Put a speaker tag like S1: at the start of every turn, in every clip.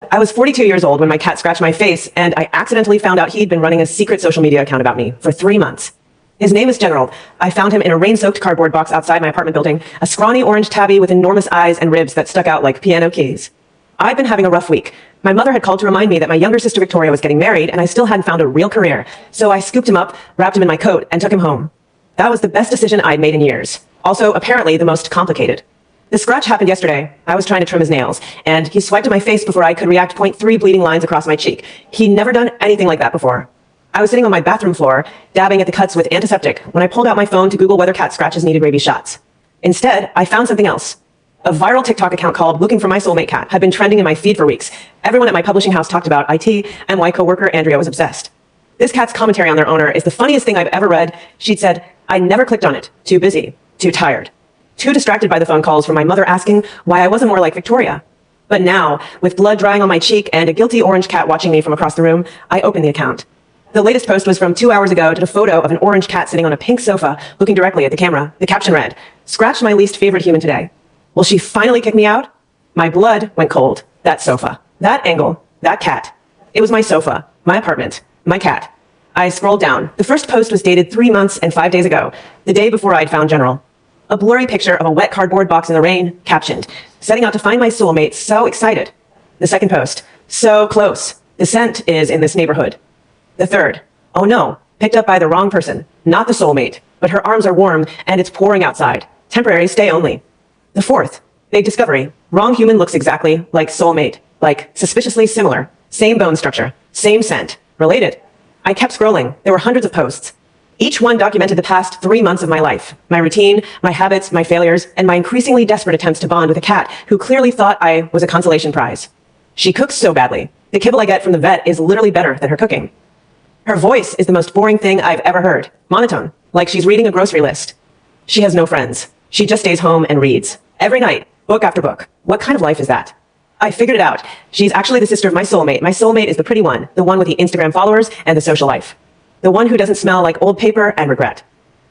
S1: I was 42 years old when my cat scratched my face, and I accidentally found out he'd been running a secret social media account about me for 3 months. His name is General. I found him in a rain-soaked cardboard box outside my apartment building, a scrawny orange tabby with enormous eyes and ribs that stuck out like piano keys. I'd been having a rough week. My mother had called to remind me that my younger sister Victoria was getting married, and I still hadn't found a real career, so I scooped him up, wrapped him in my coat, and took him home. That was the best decision I'd made in years. Also, apparently, the most complicated. The scratch happened yesterday. I was trying to trim his nails, and he swiped at my face before I could react. 0.3 bleeding lines across my cheek. He'd never done anything like that before. I was sitting on my bathroom floor, dabbing at the cuts with antiseptic, when I pulled out my phone to Google whether cat scratches needed rabies shots. Instead, I found something else. A viral TikTok account called Looking for My Soulmate Cat had been trending in my feed for weeks. Everyone at my publishing house talked about IT, and my coworker Andrea was obsessed. This cat's commentary on their owner is the funniest thing I've ever read. She'd said, "I never clicked on it. Too busy. Too tired. Too distracted by the phone calls from my mother asking why I wasn't more like Victoria." But now, with blood drying on my cheek and a guilty orange cat watching me from across the room, I opened the account. The latest post was from 2 hours ago to a photo of an orange cat sitting on a pink sofa, looking directly at the camera. The caption read, "Scratched my least favorite human today. Will she finally kick me out?" My blood went cold. That sofa. That angle. That cat. It was my sofa. My apartment. My cat. I scrolled down. The first post was dated 3 months and 5 days ago, the day before I'd found General. A blurry picture of a wet cardboard box in the rain, captioned, "Setting out to find my soulmate, so excited." The second post, "So close. The scent is in this neighborhood." The third, "Oh no, picked up by the wrong person. Not the soulmate, but her arms are warm and it's pouring outside. Temporary stay only." The fourth, big discovery. Wrong human looks exactly like soulmate, like suspiciously similar. Same bone structure, same scent, related. I kept scrolling. There were hundreds of posts. Each one documented the past 3 months of my life, my routine, my habits, my failures, and my increasingly desperate attempts to bond with a cat who clearly thought I was a consolation prize. She cooks so badly. The kibble I get from the vet is literally better than her cooking. Her voice is the most boring thing I've ever heard. Monotone, like she's reading a grocery list. She has no friends. She just stays home and reads. Every night, book after book. What kind of life is that? I figured it out. She's actually the sister of my soulmate. My soulmate is the pretty one, the one with the Instagram followers and the social life. The one who doesn't smell like old paper and regret.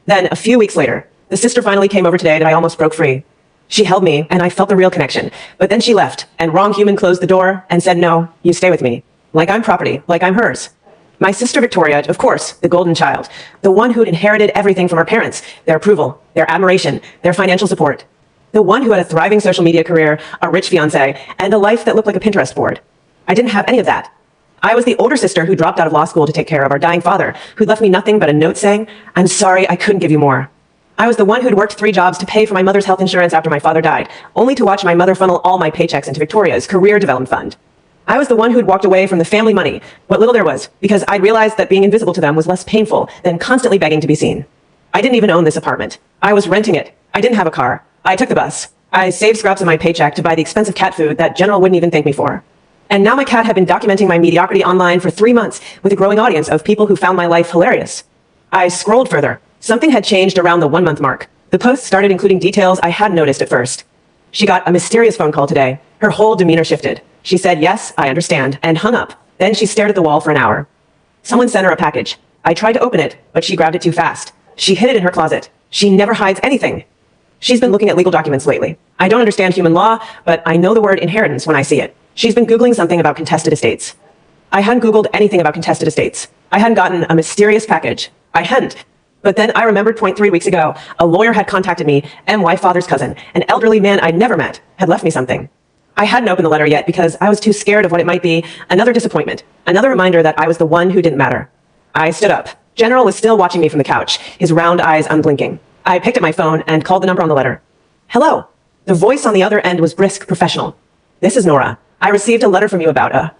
S1: Then, a few weeks later, the sister finally came over today that I almost broke free. She held me, and I felt the real connection. But then she left, and wrong human closed the door and said, "No, you stay with me. Like I'm property, like I'm hers." My sister Victoria, of course, the golden child. The one who'd inherited everything from her parents. Their approval, their admiration, their financial support. The one who had a thriving social media career, a rich fiancé, and a life that looked like a Pinterest board. I didn't have any of that. I was the older sister who dropped out of law school to take care of our dying father, who left me nothing but a note saying, "I'm sorry, I couldn't give you more." I was the one who'd worked 3 jobs to pay for my mother's health insurance after my father died, only to watch my mother funnel all my paychecks into Victoria's career development fund. I was the one who'd walked away from the family money, what little there was, because I'd realized that being invisible to them was less painful than constantly begging to be seen. I didn't even own this apartment. I was renting it. I didn't have a car. I took the bus. I saved scraps of my paycheck to buy the expensive cat food that General wouldn't even thank me for. And now my cat had been documenting my mediocrity online for 3 months with a growing audience of people who found my life hilarious. I scrolled further. Something had changed around the 1-month mark. The post started including details I hadn't noticed at first. She got a mysterious phone call today. Her whole demeanor shifted. She said, "Yes, I understand," and hung up. Then she stared at the wall for an hour. Someone sent her a package. I tried to open it, but she grabbed it too fast. She hid it in her closet. She never hides anything. She's been looking at legal documents lately. I don't understand human law, but I know the word inheritance when I see it. She's been Googling something about contested estates. I hadn't Googled anything about contested estates. I hadn't gotten a mysterious package. I hadn't. But then I remembered 0.3 weeks ago, a lawyer had contacted me, and my father's cousin, an elderly man I'd never met, had left me something. I hadn't opened the letter yet because I was too scared of what it might be. Another disappointment. Another reminder that I was the one who didn't matter. I stood up. General was still watching me from the couch, his round eyes unblinking. I picked up my phone and called the number on the letter. "Hello." The voice on the other end was brisk, professional. "This is Nora. I received a letter from you about,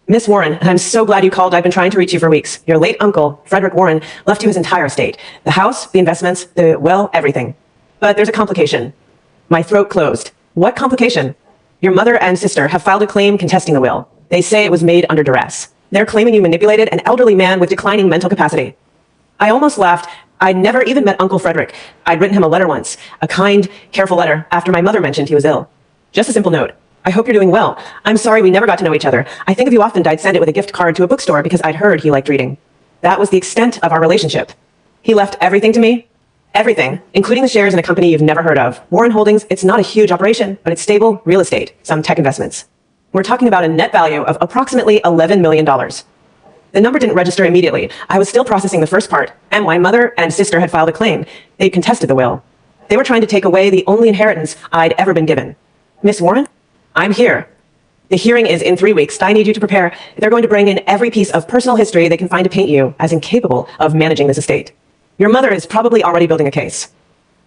S1: Miss Warren, I'm so glad you called. I've been trying to reach you for weeks. Your late uncle, Frederick Warren, left you his entire estate. The house, the investments, everything. But there's a complication." My throat closed. "What complication?" "Your mother and sister have filed a claim contesting the will. They say it was made under duress. They're claiming you manipulated an elderly man with declining mental capacity." I almost laughed. I'd never even met Uncle Frederick. I'd written him a letter once, a kind, careful letter, after my mother mentioned he was ill. Just a simple note. "I hope you're doing well. I'm sorry we never got to know each other. I think of you often. I'd send it with a gift card to a bookstore because I'd heard he liked reading." That was the extent of our relationship. He left everything to me. Everything, including the shares in a company you've never heard of. Warren Holdings, it's not a huge operation, but it's stable real estate, some tech investments. We're talking about a net value of approximately $11 million. The number didn't register immediately. I was still processing the first part, and my mother and sister had filed a claim. They'd contested the will. They were trying to take away the only inheritance I'd ever been given. Miss Warren? I'm here. The hearing is in 3 weeks. I need you to prepare. They're going to bring in every piece of personal history they can find to paint you as incapable of managing this estate. Your mother is probably already building a case.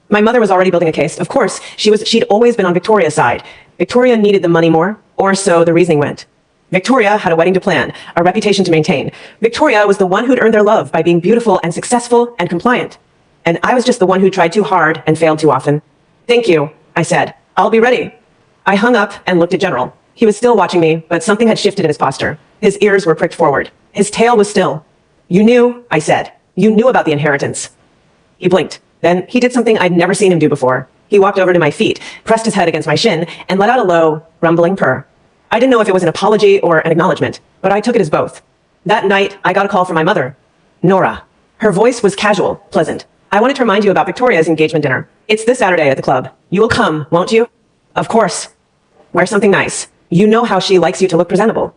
S1: My mother was already building a case. Of course, she'd always been on Victoria's side. Victoria needed the money more, or so the reasoning went. Victoria had a wedding to plan, a reputation to maintain. Victoria was the one who'd earned their love by being beautiful and successful and compliant. And I was just the one who tried too hard and failed too often. Thank you, I said. I'll be ready. I hung up and looked at General. He was still watching me, but something had shifted in his posture. His ears were pricked forward. His tail was still. You knew, I said. You knew about the inheritance. He blinked. Then he did something I'd never seen him do before. He walked over to my feet, pressed his head against my shin, and let out a low, rumbling purr. I didn't know if it was an apology or an acknowledgement, but I took it as both. That night, I got a call from my mother, Nora. Her voice was casual, pleasant. I wanted to remind you about Victoria's engagement dinner. It's this Saturday at the club. You will come, won't you? Of course. Wear something nice. You know how she likes you to look presentable.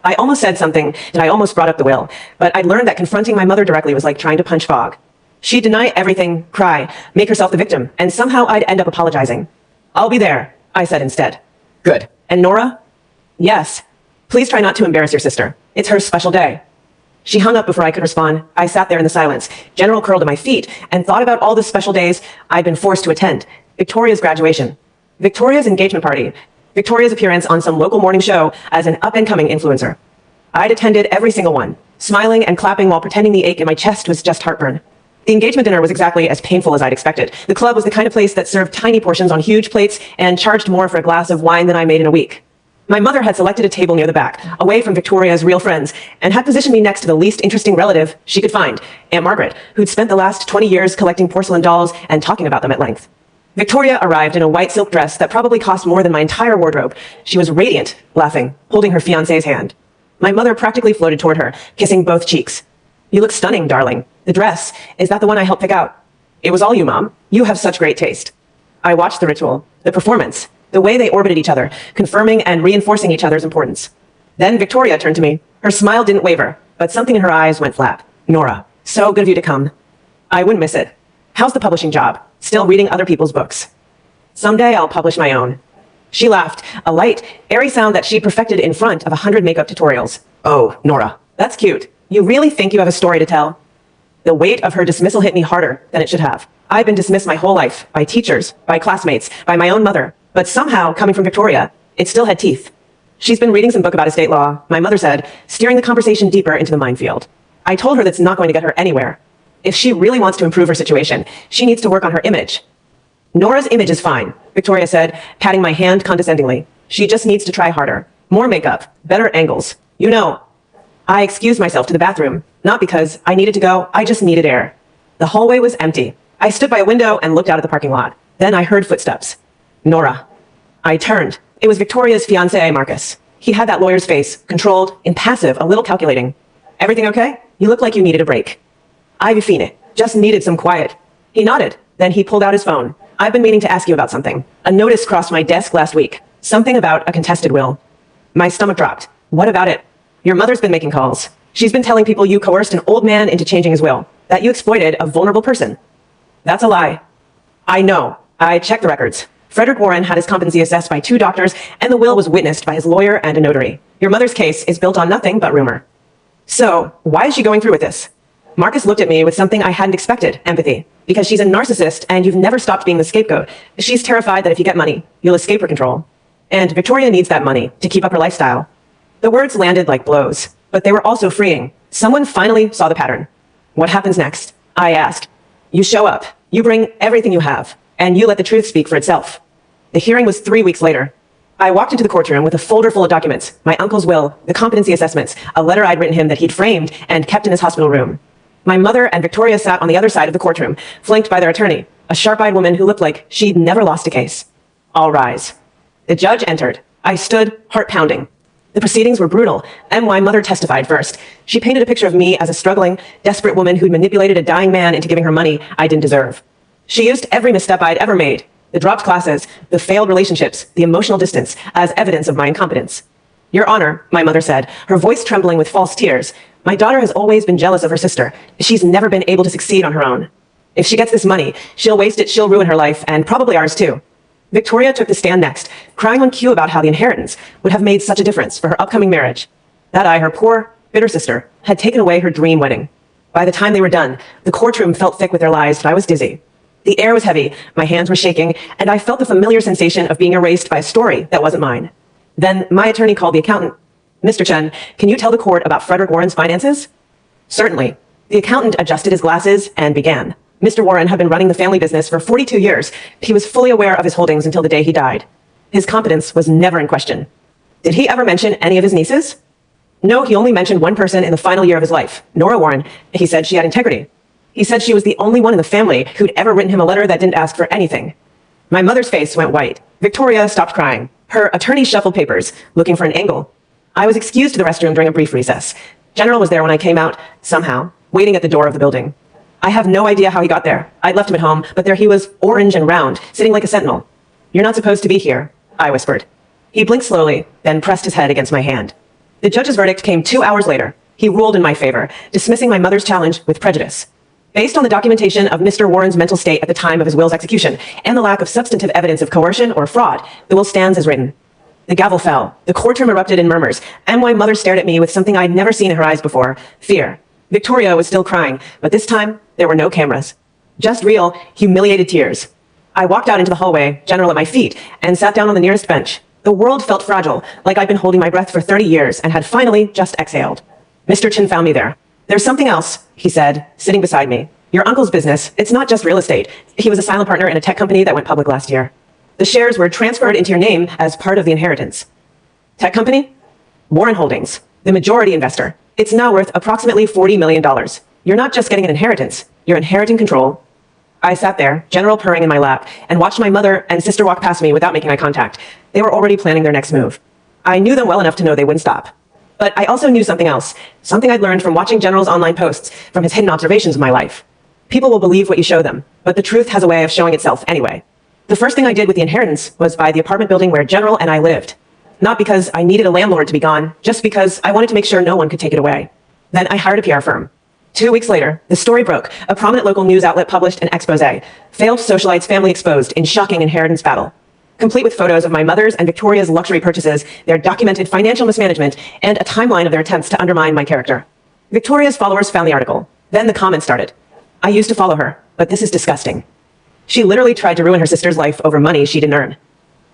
S1: I almost said something that I almost brought up the will, but I'd learned that confronting my mother directly was like trying to punch fog. She'd deny everything, cry, make herself the victim, and somehow I'd end up apologizing. I'll be there, I said instead. Good. And Nora? Yes. Please try not to embarrass your sister. It's her special day. She hung up before I could respond. I sat there in the silence. General curled at my feet and thought about all the special days I'd been forced to attend. Victoria's graduation. Victoria's engagement party. Victoria's appearance on some local morning show as an up-and-coming influencer. I'd attended every single one, smiling and clapping while pretending the ache in my chest was just heartburn. The engagement dinner was exactly as painful as I'd expected. The club was the kind of place that served tiny portions on huge plates and charged more for a glass of wine than I made in a week. My mother had selected a table near the back, away from Victoria's real friends, and had positioned me next to the least interesting relative she could find, Aunt Margaret, who'd spent the last 20 years collecting porcelain dolls and talking about them at length. Victoria arrived in a white silk dress that probably cost more than my entire wardrobe. She was radiant, laughing, holding her fiancé's hand. My mother practically floated toward her, kissing both cheeks. You look stunning, darling. The dress, is that the one I helped pick out? It was all you, Mom. You have such great taste. I watched the ritual, the performance, the way they orbited each other, confirming and reinforcing each other's importance. Then Victoria turned to me. Her smile didn't waver, but something in her eyes went flat. Nora, so good of you to come. I wouldn't miss it. How's the publishing job? Still reading other people's books. Someday I'll publish my own. She laughed, a light, airy sound that she perfected in front of 100 makeup tutorials. Oh, Nora, that's cute. You really think you have a story to tell? The weight of her dismissal hit me harder than it should have. I've been dismissed my whole life, by teachers, by classmates, by my own mother. But somehow, coming from Victoria, it still had teeth. She's been reading some book about estate law, my mother said, steering the conversation deeper into the minefield. I told her that's not going to get her anywhere. If she really wants to improve her situation, she needs to work on her image. Nora's image is fine, Victoria said, patting my hand condescendingly. She just needs to try harder. More makeup, better angles. You know. I excused myself to the bathroom, not because I needed to go, I just needed air. The hallway was empty. I stood by a window and looked out at the parking lot. Then I heard footsteps. Nora. I turned. It was Victoria's fiancé, Marcus. He had that lawyer's face, controlled, impassive, a little calculating. Everything okay? You look like you needed a break. Ivy fine. Just needed some quiet. He nodded. Then he pulled out his phone. I've been meaning to ask you about something. A notice crossed my desk last week. Something about a contested will. My stomach dropped. What about it? Your mother's been making calls. She's been telling people you coerced an old man into changing his will, that you exploited a vulnerable person. That's a lie. I know. I checked the records. Frederick Warren had his competency assessed by 2 doctors, and the will was witnessed by his lawyer and a notary. Your mother's case is built on nothing but rumor. So, why is she going through with this? Marcus looked at me with something I hadn't expected, empathy. Because she's a narcissist and you've never stopped being the scapegoat. She's terrified that if you get money, you'll escape her control. And Victoria needs that money to keep up her lifestyle. The words landed like blows, but they were also freeing. Someone finally saw the pattern. What happens next? I asked. You show up. You bring everything you have. And you let the truth speak for itself. The hearing was 3 weeks later. I walked into the courtroom with a folder full of documents, my uncle's will, the competency assessments, a letter I'd written him that he'd framed and kept in his hospital room. My mother and Victoria sat on the other side of the courtroom, flanked by their attorney, a sharp-eyed woman who looked like she'd never lost a case. All rise. The judge entered. I stood, heart pounding. The proceedings were brutal, and my mother testified first. She painted a picture of me as a struggling, desperate woman who'd manipulated a dying man into giving her money I didn't deserve. She used every misstep I'd ever made, the dropped classes, the failed relationships, the emotional distance, as evidence of my incompetence. Your Honor, my mother said, her voice trembling with false tears, my daughter has always been jealous of her sister. She's never been able to succeed on her own. If she gets this money, she'll waste it, she'll ruin her life, and probably ours too. Victoria took the stand next, crying on cue about how the inheritance would have made such a difference for her upcoming marriage. That I, her poor, bitter sister, had taken away her dream wedding. By the time they were done, the courtroom felt thick with their lies, but I was dizzy. The air was heavy, my hands were shaking, and I felt the familiar sensation of being erased by a story that wasn't mine. Then my attorney called the accountant. Mr. Chen, can you tell the court about Frederick Warren's finances? Certainly. The accountant adjusted his glasses and began. Mr. Warren had been running the family business for 42 years. He was fully aware of his holdings until the day he died. His competence was never in question. Did he ever mention any of his nieces? No, he only mentioned one person in the final year of his life, Nora Warren. He said she had integrity. He said she was the only one in the family who'd ever written him a letter that didn't ask for anything. My mother's face went white. Victoria stopped crying. Her attorney shuffled papers, looking for an angle. I was excused to the restroom during a brief recess. General was there when I came out, somehow, waiting at the door of the building. I have no idea how he got there. I'd left him at home, but there he was, orange and round, sitting like a sentinel. You're not supposed to be here, I whispered. He blinked slowly, then pressed his head against my hand. The judge's verdict came 2 hours later. He ruled in my favor, dismissing my mother's challenge with prejudice. Based on the documentation of Mr. Warren's mental state at the time of his will's execution and the lack of substantive evidence of coercion or fraud, the will stands as written. The gavel fell. The courtroom erupted in murmurs, and my mother stared at me with something I'd never seen in her eyes before, fear. Victoria was still crying, but this time there were no cameras. Just real, humiliated tears. I walked out into the hallway, General at my feet, and sat down on the nearest bench. The world felt fragile, like I'd been holding my breath for 30 years and had finally just exhaled. Mr. Chen found me there. There's something else, he said, sitting beside me. Your uncle's business, it's not just real estate. He was a silent partner in a tech company that went public last year. The shares were transferred into your name as part of the inheritance. Tech company? Warren Holdings, the majority investor. It's now worth approximately $40 million. You're not just getting an inheritance, you're inheriting control. I sat there, General purring in my lap, and watched my mother and sister walk past me without making eye contact. They were already planning their next move. I knew them well enough to know they wouldn't stop. But I also knew something else, something I'd learned from watching General's online posts, from his hidden observations of my life. People will believe what you show them, but the truth has a way of showing itself anyway. The first thing I did with the inheritance was buy the apartment building where General and I lived. Not because I needed a landlord to be gone, just because I wanted to make sure no one could take it away. Then I hired a PR firm. 2 weeks later, the story broke. A prominent local news outlet published an expose. Failed socialites family exposed in shocking inheritance battle. Complete with photos of my mother's and Victoria's luxury purchases, their documented financial mismanagement, and a timeline of their attempts to undermine my character. Victoria's followers found the article. Then the comments started. I used to follow her, but this is disgusting. She literally tried to ruin her sister's life over money she didn't earn.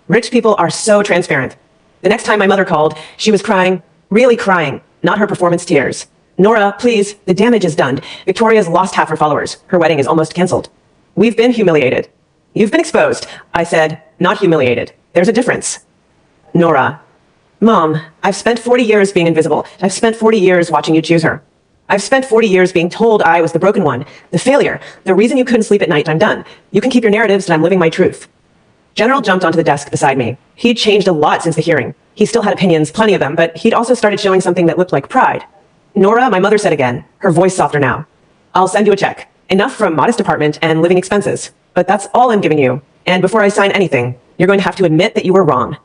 S1: Rich people are so transparent. The next time my mother called, she was crying, really crying, not her performance tears. Nora, please, the damage is done. Victoria's lost half her followers. Her wedding is almost canceled. We've been humiliated. You've been exposed, I said, not humiliated. There's a difference. Nora. Mom, I've spent 40 years being invisible. I've spent 40 years watching you choose her. I've spent 40 years being told I was the broken one, the failure, the reason you couldn't sleep at night. I'm done. You can keep your narratives and I'm living my truth. General jumped onto the desk beside me. He'd changed a lot since the hearing. He still had opinions, plenty of them, but he'd also started showing something that looked like pride. Nora, my mother said again, her voice softer now. I'll send you a check. Enough for a modest apartment and living expenses. But that's all I'm giving you. And before I sign anything, you're going to have to admit that you were wrong.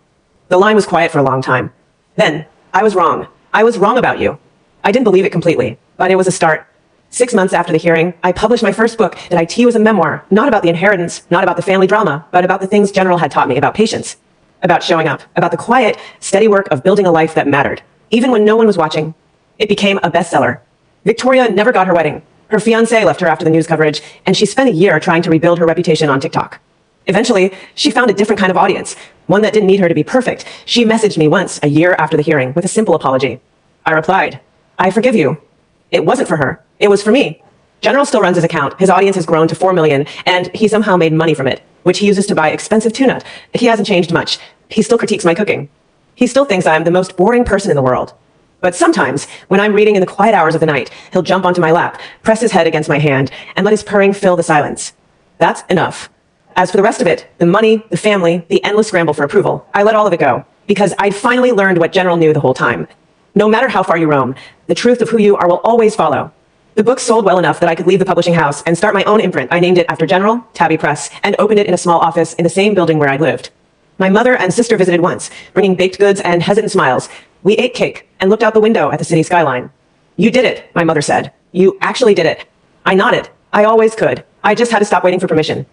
S1: The line was quiet for a long time. Then, I was wrong. I was wrong about you. I didn't believe it completely, but it was a start. 6 months after the hearing, I published my first book that IT was a memoir, not about the inheritance, not about the family drama, but about the things General had taught me about patience, about showing up, about the quiet, steady work of building a life that mattered, even when no one was watching. It became a bestseller. Victoria never got her wedding. Her fiancé left her after the news coverage, and she spent a year trying to rebuild her reputation on TikTok. Eventually, she found a different kind of audience, one that didn't need her to be perfect. She messaged me once, a year after the hearing, with a simple apology. I replied, I forgive you. It wasn't for her. It was for me. General still runs his account. His audience has grown to 4 million, and he somehow made money from it, which he uses to buy expensive tuna. He hasn't changed much. He still critiques my cooking. He still thinks I'm the most boring person in the world. But sometimes, when I'm reading in the quiet hours of the night, he'll jump onto my lap, press his head against my hand, and let his purring fill the silence. That's enough. As for the rest of it, the money, the family, the endless scramble for approval, I let all of it go, because I'd finally learned what General knew the whole time. No matter how far you roam, the truth of who you are will always follow. The book sold well enough that I could leave the publishing house and start my own imprint. I named it after General, Tabby Press, and opened it in a small office in the same building where I'd lived. My mother and sister visited once, bringing baked goods and hesitant smiles. We ate cake and looked out the window at the city skyline. You did it, my mother said. You actually did it. I nodded. I always could. I just had to stop waiting for permission.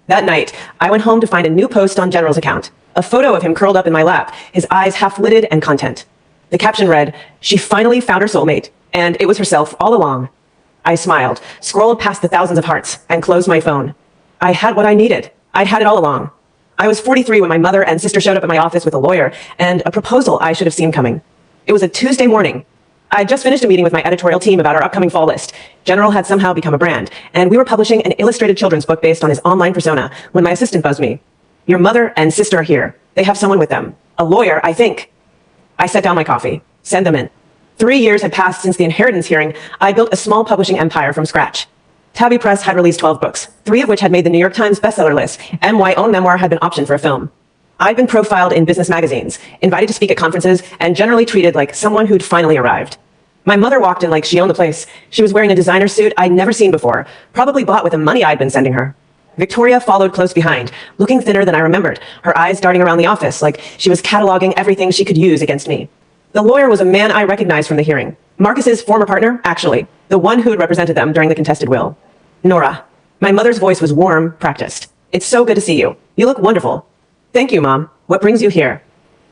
S1: That night, I went home to find a new post on General's account. A photo of him curled up in my lap, his eyes half-lidded and content. The caption read, "She finally found her soulmate, and it was herself all along." I smiled, scrolled past the thousands of hearts, and closed my phone. I had what I needed. I'd had it all along. I was 43 when my mother and sister showed up at my office with a lawyer and a proposal I should have seen coming. It was a Tuesday morning. I'd just finished a meeting with my editorial team about our upcoming fall list. General had somehow become a brand, and we were publishing an illustrated children's book based on his online persona when my assistant buzzed me. "Your mother and sister are here. They have someone with them. A lawyer, I think." I set down my coffee. Send them in. 3 years had passed since the inheritance hearing. I built a small publishing empire from scratch. Tabby Press had released 12 books, 3 of which had made the New York Times bestseller list, and my own memoir had been optioned for a film. I'd been profiled in business magazines, invited to speak at conferences, and generally treated like someone who'd finally arrived. My mother walked in like she owned the place. She was wearing a designer suit I'd never seen before, probably bought with the money I'd been sending her. Victoria followed close behind, looking thinner than I remembered, her eyes darting around the office like she was cataloging everything she could use against me. The lawyer was a man I recognized from the hearing. Marcus's former partner, actually, the one who had represented them during the contested will. Nora. My mother's voice was warm, practiced. "It's so good to see you. You look wonderful." "Thank you, Mom. What brings you here?"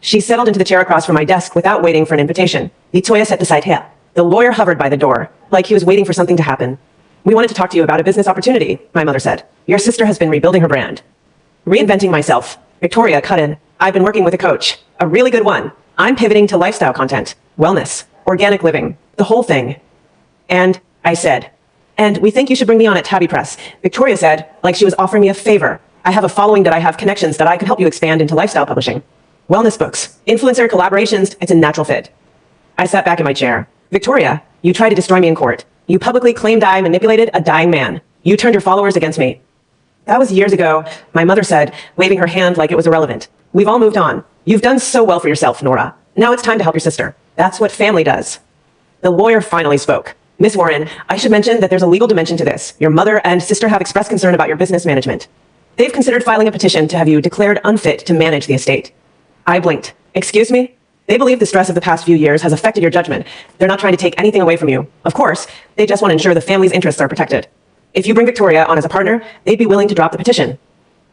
S1: She settled into the chair across from my desk without waiting for an invitation. Victoria sat beside her. The lawyer hovered by the door, like he was waiting for something to happen. "We wanted to talk to you about a business opportunity," my mother said. "Your sister has been rebuilding her brand." "Reinventing myself." Victoria cut in. "I've been working with a coach. A really good one. I'm pivoting to lifestyle content, wellness, organic living, the whole thing." And I said, "And we think you should bring me on at Tabby Press." Victoria said, like she was offering me a favor. "I have a following that I have connections that I could help you expand into lifestyle publishing. Wellness books, influencer collaborations, it's a natural fit." I sat back in my chair. "Victoria, you tried to destroy me in court. You publicly claimed I manipulated a dying man. You turned your followers against me." "That was years ago," my mother said, waving her hand like it was irrelevant. "We've all moved on. You've done so well for yourself, Nora. Now it's time to help your sister. That's what family does." The lawyer finally spoke. "Miss Warren, I should mention that there's a legal dimension to this. Your mother and sister have expressed concern about your business management. They've considered filing a petition to have you declared unfit to manage the estate." I blinked. "Excuse me?" "They believe the stress of the past few years has affected your judgment. They're not trying to take anything away from you. Of course, they just want to ensure the family's interests are protected. If you bring Victoria on as a partner, they'd be willing to drop the petition."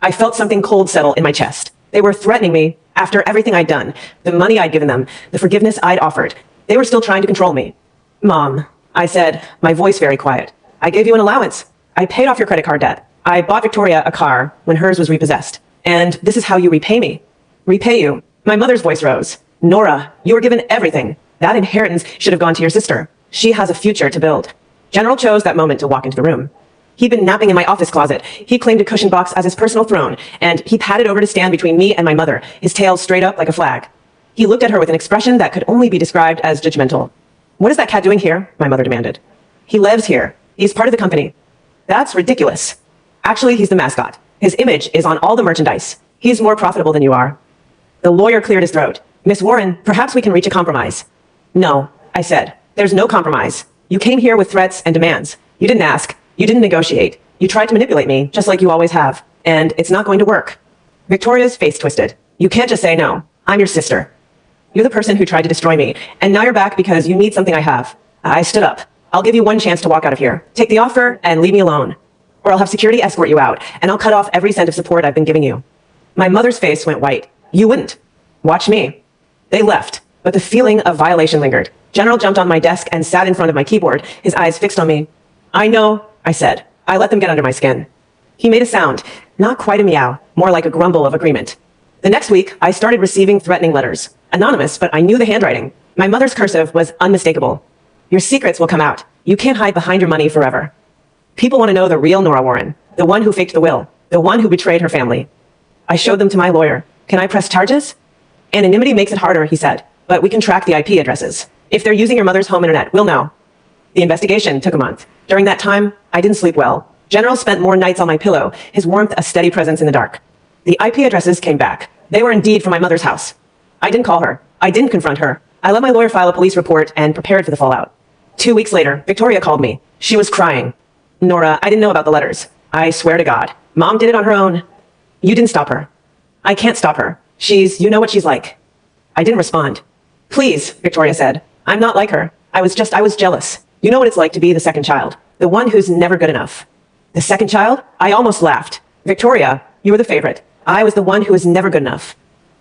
S1: I felt something cold settle in my chest. They were threatening me after everything I'd done, the money I'd given them, the forgiveness I'd offered. They were still trying to control me. "Mom," I said, my voice very quiet, "I gave you an allowance. I paid off your credit card debt. I bought Victoria a car when hers was repossessed. And this is how you repay me." "Repay you?" My mother's voice rose. "Nora, you were given everything. That inheritance should have gone to your sister. She has a future to build." General chose that moment to walk into the room. He'd been napping in my office closet. He claimed a cushion box as his personal throne, and he padded over to stand between me and my mother, his tail straight up like a flag. He looked at her with an expression that could only be described as judgmental. "What is that cat doing here?" my mother demanded. "He lives here. He's part of the company." "That's ridiculous." "Actually, he's the mascot. His image is on all the merchandise. He's more profitable than you are." The lawyer cleared his throat. "Miss Warren, perhaps we can reach a compromise." "No," I said. "There's no compromise. You came here with threats and demands. You didn't ask. You didn't negotiate. You tried to manipulate me, just like you always have. And it's not going to work." Victoria's face twisted. "You can't just say no. I'm your sister. You're the person who tried to destroy me, and now you're back because you need something I have." I stood up. "I'll give you one chance to walk out of here. Take the offer and leave me alone. Or I'll have security escort you out, and I'll cut off every cent of support I've been giving you." My mother's face went white. "You wouldn't. Watch me." They left, but the feeling of violation lingered. General jumped on my desk and sat in front of my keyboard, his eyes fixed on me. "I know," I said. I let them get under my skin. He made a sound, not quite a meow, more like a grumble of agreement. The next week, I started receiving threatening letters. Anonymous, but I knew the handwriting. My mother's cursive was unmistakable. "Your secrets will come out. You can't hide behind your money forever. People want to know the real Nora Warren, the one who faked the will, the one who betrayed her family." I showed them to my lawyer. "Can I press charges?" "Anonymity makes it harder," he said, "but we can track the IP addresses. If they're using your mother's home internet, we'll know." The investigation took a month. During that time, I didn't sleep well. General spent more nights on my pillow, his warmth a steady presence in the dark. The IP addresses came back. They were indeed from my mother's house. I didn't call her. I didn't confront her. I let my lawyer file a police report and prepared for the fallout. 2 weeks later, Victoria called me. She was crying. "Nora, I didn't know about the letters. I swear to God. Mom did it on her own." "You didn't stop her." "I can't stop her. You know what she's like." I didn't respond. Please, Victoria said. I'm not like her. I was jealous. You know what it's like to be the second child, the one who's never good enough. The second child? I almost laughed. Victoria, you were the favorite. I was the one who was never good enough.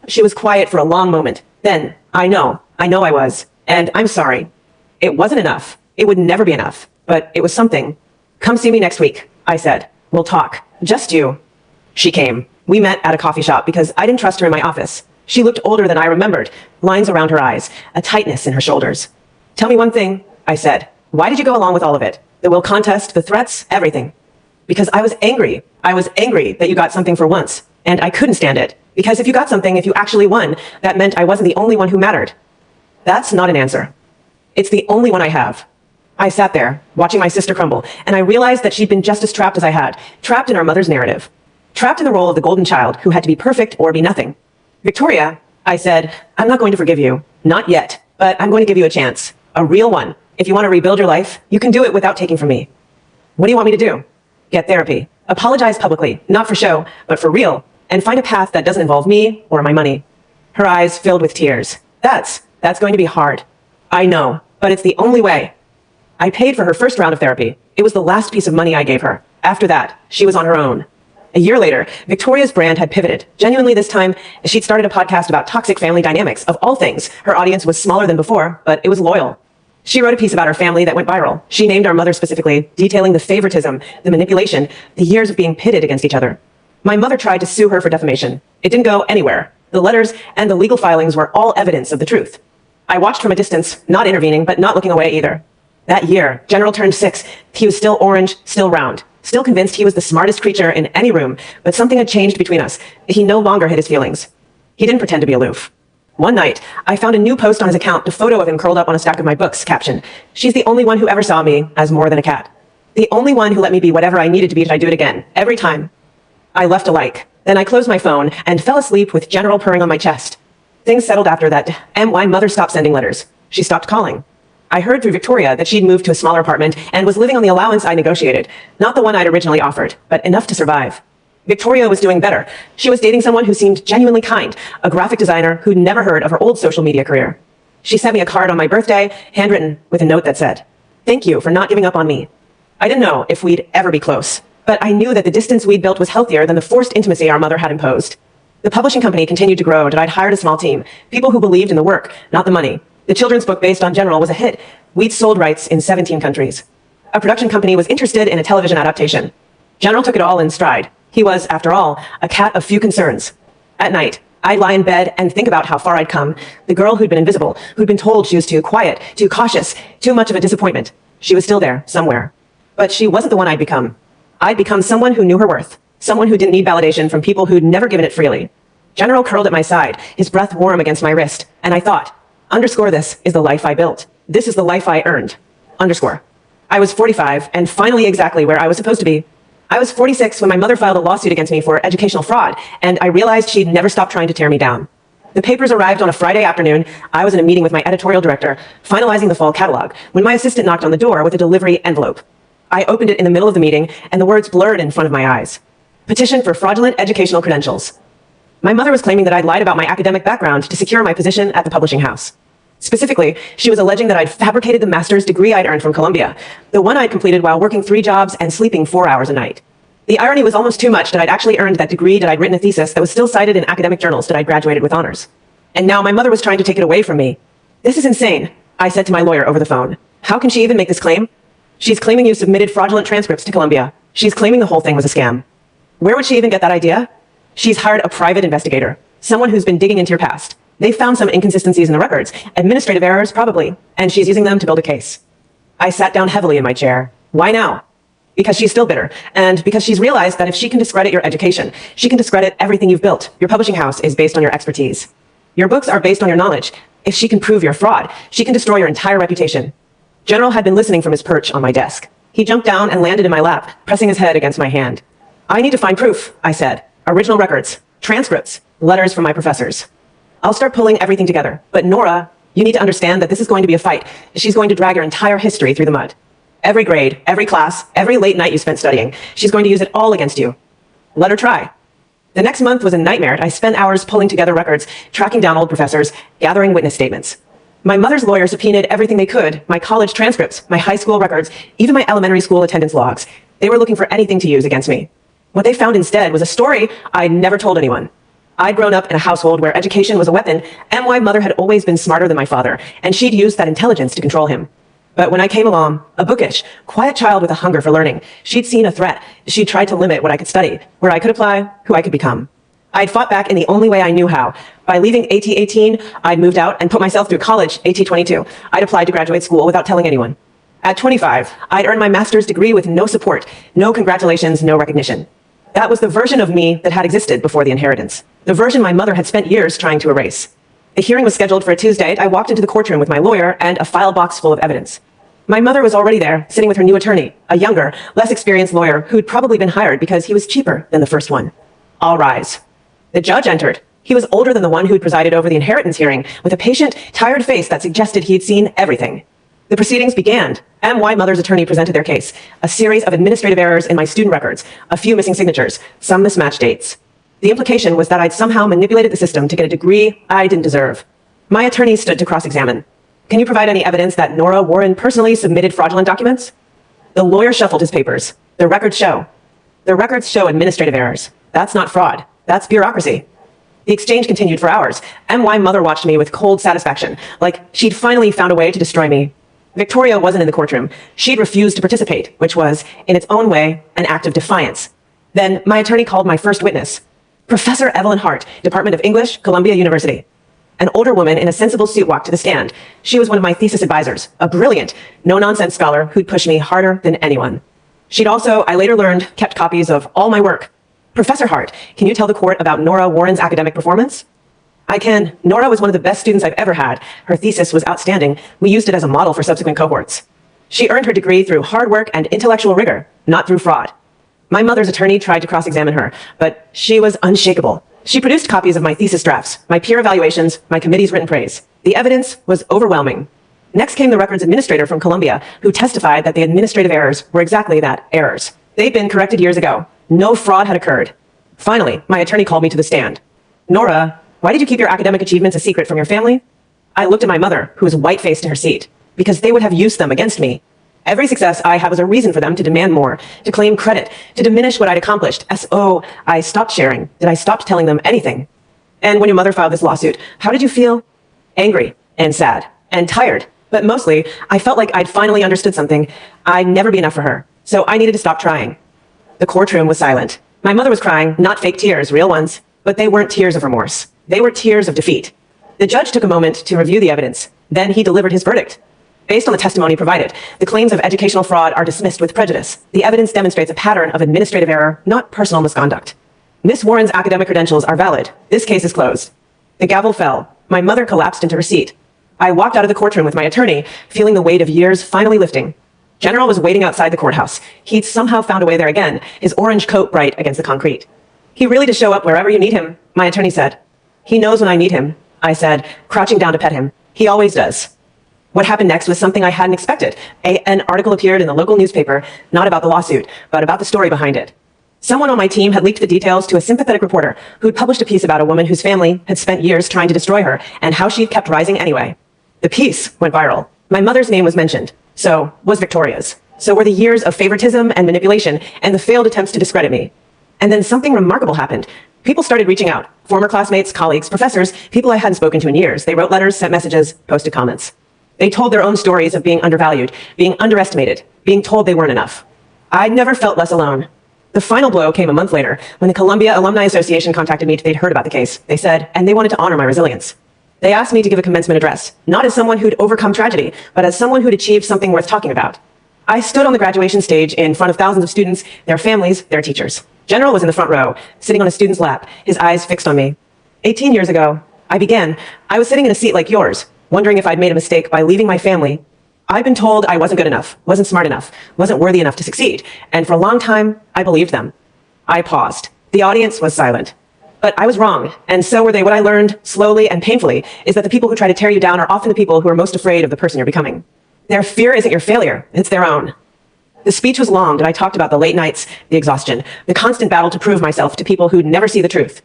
S1: She was quiet for a long moment. Then, I know I was. And I'm sorry. It wasn't enough. It would never be enough. But it was something. Come see me next week, I said. We'll talk. Just you. She came. We met at a coffee shop because I didn't trust her in my office. She looked older than I remembered, lines around her eyes, a tightness in her shoulders. Tell me one thing, I said. Why did you go along with all of it? The will contest, the threats, everything. Because I was angry. I was angry that you got something for once. And I couldn't stand it. Because if you got something, if you actually won, that meant I wasn't the only one who mattered. That's not an answer. It's the only one I have. I sat there, watching my sister crumble, and I realized that she'd been just as trapped as I had, trapped in our mother's narrative. Trapped in the role of the golden child who had to be perfect or be nothing. Victoria, I said, I'm not going to forgive you. Not yet. But I'm going to give you a chance. A real one. If you want to rebuild your life, you can do it without taking from me. What do you want me to do? Get therapy. Apologize publicly, not for show, but for real. And find a path that doesn't involve me or my money. Her eyes filled with tears. That's going to be hard. I know, but it's the only way. I paid for her first round of therapy. It was the last piece of money I gave her. After that, she was on her own. A year later, Victoria's brand had pivoted. Genuinely this time, she'd started a podcast about toxic family dynamics. Of all things, her audience was smaller than before, but it was loyal. She wrote a piece about her family that went viral. She named our mother specifically, detailing the favoritism, the manipulation, the years of being pitted against each other. My mother tried to sue her for defamation. It didn't go anywhere. The letters and the legal filings were all evidence of the truth. I watched from a distance, not intervening, but not looking away either. That year, General turned 6. He was still orange, still round. Still convinced he was the smartest creature in any room, but something had changed between us. He no longer hid his feelings. He didn't pretend to be aloof. One night, I found a new post on his account, a photo of him curled up on a stack of my books, caption, "She's the only one who ever saw me as more than a cat. The only one who let me be whatever I needed to be. I'd do it again, every time." I left a like. Then I closed my phone and fell asleep with General purring on my chest. Things settled after that, and my mother stopped sending letters. She stopped calling. I heard through Victoria that she'd moved to a smaller apartment and was living on the allowance I negotiated. Not the one I'd originally offered, but enough to survive. Victoria was doing better. She was dating someone who seemed genuinely kind, a graphic designer who'd never heard of her old social media career. She sent me a card on my birthday, handwritten, with a note that said, "Thank you for not giving up on me." I didn't know if we'd ever be close, but I knew that the distance we'd built was healthier than the forced intimacy our mother had imposed. The publishing company continued to grow, and I'd hired a small team, people who believed in the work, not the money. The children's book based on General was a hit. We'd sold rights in 17 countries. A production company was interested in a television adaptation. General took it all in stride. He was, after all, a cat of few concerns. At night, I'd lie in bed and think about how far I'd come. The girl who'd been invisible, who'd been told she was too quiet, too cautious, too much of a disappointment. She was still there, somewhere. But she wasn't the one I'd become. I'd become someone who knew her worth. Someone who didn't need validation from people who'd never given it freely. General curled at my side, his breath warm against my wrist, and I thought, underscore, this is the life I built. This is the life I earned. Underscore. I was 45, and finally exactly where I was supposed to be. I was 46 when my mother filed a lawsuit against me for educational fraud, and I realized she'd never stopped trying to tear me down. The papers arrived on a Friday afternoon. I was in a meeting with my editorial director, finalizing the fall catalog, when my assistant knocked on the door with a delivery envelope. I opened it in the middle of the meeting, and the words blurred in front of my eyes. Petition for fraudulent educational credentials. My mother was claiming that I'd lied about my academic background to secure my position at the publishing house. Specifically, she was alleging that I'd fabricated the master's degree I'd earned from Columbia, the one I'd completed while working 3 jobs and sleeping 4 hours a night. The irony was almost too much that I'd actually earned that degree, that I'd written a thesis that was still cited in academic journals, that I'd graduated with honors. And now my mother was trying to take it away from me. "This is insane," I said to my lawyer over the phone. "How can she even make this claim? She's claiming you submitted fraudulent transcripts to Columbia. She's claiming the whole thing was a scam. Where would she even get that idea? She's hired a private investigator, someone who's been digging into your past. They found some inconsistencies in the records, administrative errors probably, and she's using them to build a case." I sat down heavily in my chair. Why now? Because she's still bitter, and because she's realized that if she can discredit your education, she can discredit everything you've built. Your publishing house is based on your expertise. Your books are based on your knowledge. If she can prove your fraud, she can destroy your entire reputation. General had been listening from his perch on my desk. He jumped down and landed in my lap, pressing his head against my hand. "I need to find proof," I said. "Original records, transcripts, letters from my professors. I'll start pulling everything together. But Nora, you need to understand that this is going to be a fight. She's going to drag your entire history through the mud. Every grade, every class, every late night you spent studying, she's going to use it all against you. Let her try." The next month was a nightmare. I spent hours pulling together records, tracking down old professors, gathering witness statements. My mother's lawyer subpoenaed everything they could, my college transcripts, my high school records, even my elementary school attendance logs. They were looking for anything to use against me. What they found instead was a story I'd never told anyone. I'd grown up in a household where education was a weapon, and my mother had always been smarter than my father, and she'd used that intelligence to control him. But when I came along, a bookish, quiet child with a hunger for learning, she'd seen a threat. She'd tried to limit what I could study, where I could apply, who I could become. I'd fought back in the only way I knew how. By leaving AT 18, I'd moved out and put myself through college, AT 22. I'd applied to graduate school without telling anyone. At 25, I'd earned my master's degree with no support, no congratulations, no recognition. That was the version of me that had existed before the inheritance. The version my mother had spent years trying to erase. The hearing was scheduled for a Tuesday. I walked into the courtroom with my lawyer and a file box full of evidence. My mother was already there, sitting with her new attorney, a younger, less experienced lawyer who'd probably been hired because he was cheaper than the first one. All rise. The judge entered. He was older than the one who'd presided over the inheritance hearing, with a patient, tired face that suggested he'd seen everything. The proceedings began. My mother's attorney presented their case. A series of administrative errors in my student records, a few missing signatures, some mismatched dates. The implication was that I'd somehow manipulated the system to get a degree I didn't deserve. My attorney stood to cross-examine. Can you provide any evidence that Nora Warren personally submitted fraudulent documents? The lawyer shuffled his papers. The records show administrative errors. That's not fraud. That's bureaucracy. The exchange continued for hours. My mother watched me with cold satisfaction, like she'd finally found a way to destroy me. Victoria wasn't in the courtroom. She'd refused to participate, which was, in its own way, an act of defiance. Then my attorney called my first witness, Professor Evelyn Hart, Department of English, Columbia University. An older woman in a sensible suit walked to the stand. She was one of my thesis advisors, a brilliant, no-nonsense scholar who'd pushed me harder than anyone. She'd also, I later learned, kept copies of all my work. Professor Hart, can you tell the court about Nora Warren's academic performance? I can. Nora was one of the best students I've ever had. Her thesis was outstanding. We used it as a model for subsequent cohorts. She earned her degree through hard work and intellectual rigor, not through fraud. My mother's attorney tried to cross-examine her, but she was unshakable. She produced copies of my thesis drafts, my peer evaluations, my committee's written praise. The evidence was overwhelming. Next came the records administrator from Columbia, who testified that the administrative errors were exactly that, errors. They'd been corrected years ago. No fraud had occurred. Finally, my attorney called me to the stand. Nora, why did you keep your academic achievements a secret from your family? I looked at my mother, who was white-faced in her seat, because they would have used them against me. Every success I had was a reason for them to demand more, to claim credit, to diminish what I'd accomplished. I stopped sharing. Did I stop telling them anything? And when your mother filed this lawsuit, how did you feel? Angry and sad and tired. But mostly, I felt like I'd finally understood something. I'd never be enough for her. So I needed to stop trying. The courtroom was silent. My mother was crying, not fake tears, real ones. But they weren't tears of remorse. They were tears of defeat. The judge took a moment to review the evidence. Then he delivered his verdict. Based on the testimony provided, the claims of educational fraud are dismissed with prejudice. The evidence demonstrates a pattern of administrative error, not personal misconduct. Miss Warren's academic credentials are valid. This case is closed. The gavel fell. My mother collapsed into her seat. I walked out of the courtroom with my attorney, feeling the weight of years finally lifting. General was waiting outside the courthouse. He'd somehow found a way there again, his orange coat bright against the concrete. He really did show up wherever you need him, my attorney said. He knows when I need him, I said, crouching down to pet him. He always does. What happened next was something I hadn't expected. An article appeared in the local newspaper, not about the lawsuit, but about the story behind it. Someone on my team had leaked the details to a sympathetic reporter who'd published a piece about a woman whose family had spent years trying to destroy her and how she'd kept rising anyway. The piece went viral. My mother's name was mentioned. So was Victoria's. So were the years of favoritism and manipulation and the failed attempts to discredit me. And then something remarkable happened. People started reaching out. Former classmates, colleagues, professors, people I hadn't spoken to in years. They wrote letters, sent messages, posted comments. They told their own stories of being undervalued, being underestimated, being told they weren't enough. I'd never felt less alone. The final blow came a month later when the Columbia Alumni Association contacted me. They'd heard about the case, they said, and they wanted to honor my resilience. They asked me to give a commencement address, not as someone who'd overcome tragedy, but as someone who'd achieved something worth talking about. I stood on the graduation stage in front of thousands of students, their families, their teachers. General was in the front row, sitting on a student's lap, his eyes fixed on me. 18 years ago, I was sitting in a seat like yours, wondering if I'd made a mistake by leaving my family. I'd been told I wasn't good enough, wasn't smart enough, wasn't worthy enough to succeed. And for a long time, I believed them. I paused. The audience was silent. But I was wrong, and so were they. What I learned, slowly and painfully, is that the people who try to tear you down are often the people who are most afraid of the person you're becoming. Their fear isn't your failure, it's their own. The speech was long, and I talked about the late nights, the exhaustion, the constant battle to prove myself to people who'd never see the truth.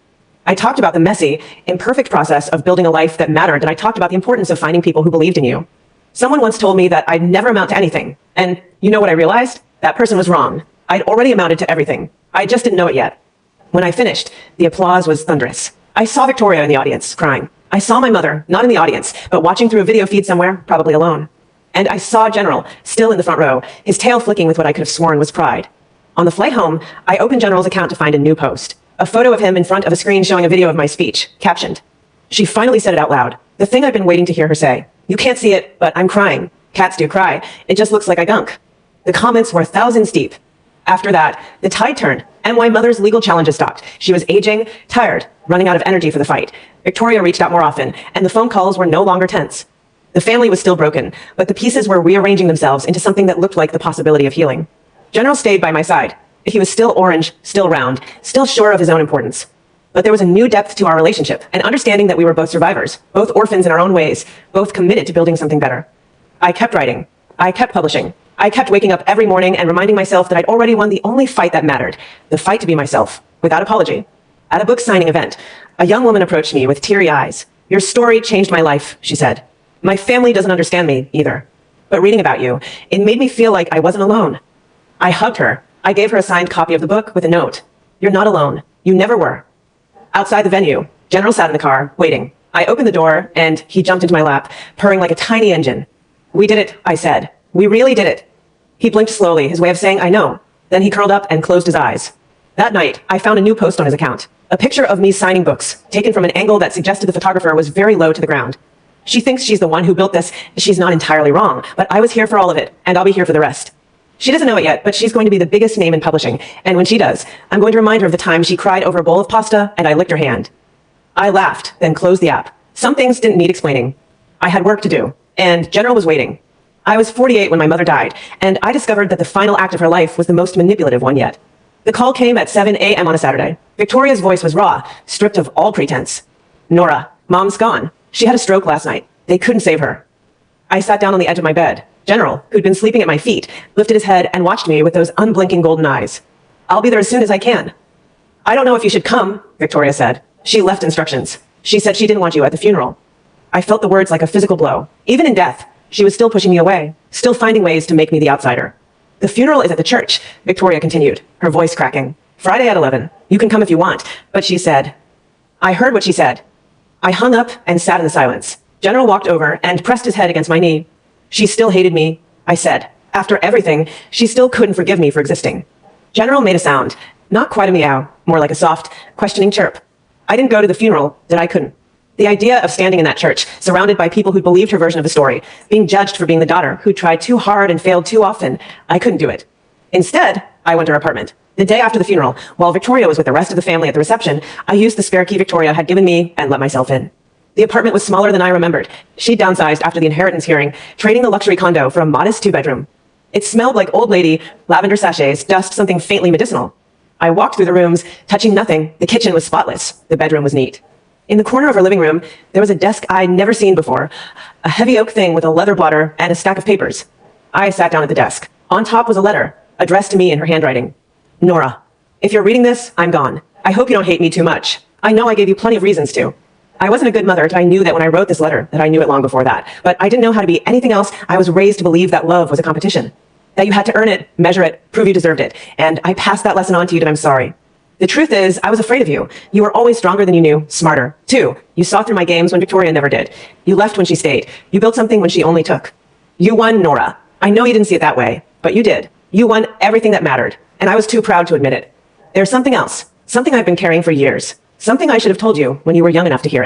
S1: I talked about the messy, imperfect process of building a life that mattered, and I talked about the importance of finding people who believed in you. Someone once told me that I'd never amount to anything, and you know what I realized? That person was wrong. I'd already amounted to everything. I just didn't know it yet. When I finished, the applause was thunderous. I saw Victoria in the audience, crying. I saw my mother, not in the audience, but watching through a video feed somewhere, probably alone. And I saw General, still in the front row, his tail flicking with what I could have sworn was pride. On the flight home, I opened General's account to find a new post. A photo of him in front of a screen showing a video of my speech, captioned. She finally said it out loud. The thing I've been waiting to hear her say. You can't see it, but I'm crying. Cats do cry. It just looks like I gunk. The comments were thousands deep. After that, the tide turned, and my mother's legal challenges stopped. She was aging, tired, running out of energy for the fight. Victoria reached out more often, and the phone calls were no longer tense. The family was still broken, but the pieces were rearranging themselves into something that looked like the possibility of healing. General stayed by my side. He was still orange, still round, still sure of his own importance. But there was a new depth to our relationship, an understanding that we were both survivors, both orphans in our own ways, both committed to building something better. I kept writing. I kept publishing. I kept waking up every morning and reminding myself that I'd already won the only fight that mattered, the fight to be myself, without apology. At a book signing event, a young woman approached me with teary eyes. Your story changed my life, she said. My family doesn't understand me either. But reading about you, it made me feel like I wasn't alone. I hugged her. I gave her a signed copy of the book with a note. You're not alone. You never were. Outside the venue, General sat in the car, waiting. I opened the door, and he jumped into my lap, purring like a tiny engine. We did it, I said. We really did it. He blinked slowly, his way of saying, I know. Then he curled up and closed his eyes. That night, I found a new post on his account. A picture of me signing books, taken from an angle that suggested the photographer was very low to the ground. She thinks she's the one who built this. She's not entirely wrong, but I was here for all of it, and I'll be here for the rest. She doesn't know it yet, but she's going to be the biggest name in publishing, and when she does, I'm going to remind her of the time she cried over a bowl of pasta and I licked her hand. I laughed, then closed the app. Some things didn't need explaining. I had work to do, and General was waiting. I was 48 when my mother died, and I discovered that the final act of her life was the most manipulative one yet. The call came at 7 a.m. on a Saturday. Victoria's voice was raw, stripped of all pretense. Nora, Mom's gone. She had a stroke last night. They couldn't save her. I sat down on the edge of my bed. General, who'd been sleeping at my feet, lifted his head and watched me with those unblinking golden eyes. I'll be there as soon as I can. I don't know if you should come, Victoria said. She left instructions. She said she didn't want you at the funeral. I felt the words like a physical blow. Even in death, she was still pushing me away, still finding ways to make me the outsider. The funeral is at the church, Victoria continued, her voice cracking. Friday at 11. You can come if you want. But she said. I heard what she said. I hung up and sat in the silence. General walked over and pressed his head against my knee. She still hated me, I said. After everything, she still couldn't forgive me for existing. General made a sound, not quite a meow, more like a soft, questioning chirp. I didn't go to the funeral, that I couldn't. The idea of standing in that church, surrounded by people who believed her version of the story, being judged for being the daughter who tried too hard and failed too often, I couldn't do it. Instead, I went to her apartment. The day after the funeral, while Victoria was with the rest of the family at the reception, I used the spare key Victoria had given me and let myself in. The apartment was smaller than I remembered. She downsized after the inheritance hearing, trading the luxury condo for a modest 2-bedroom. It smelled like old lady, lavender sachets, dust, something faintly medicinal. I walked through the rooms, touching nothing. The kitchen was spotless. The bedroom was neat. In the corner of her living room, there was a desk I'd never seen before, a heavy oak thing with a leather blotter and a stack of papers. I sat down at the desk. On top was a letter, addressed to me in her handwriting. Nora, if you're reading this, I'm gone. I hope you don't hate me too much. I know I gave you plenty of reasons to. I wasn't a good mother, I knew that when I wrote this letter, that I knew it long before that. But I didn't know how to be anything else. I was raised to believe that love was a competition, that you had to earn it, measure it, prove you deserved it. And I passed that lesson on to you, and I'm sorry. The truth is, I was afraid of you. You were always stronger than you knew, smarter. 2, you saw through my games when Victoria never did. You left when she stayed. You built something when she only took. You won, Nora. I know you didn't see it that way, but you did. You won everything that mattered, and I was too proud to admit it. There's something else, something I've been carrying for years, something I should have told you when you were young enough to hear it.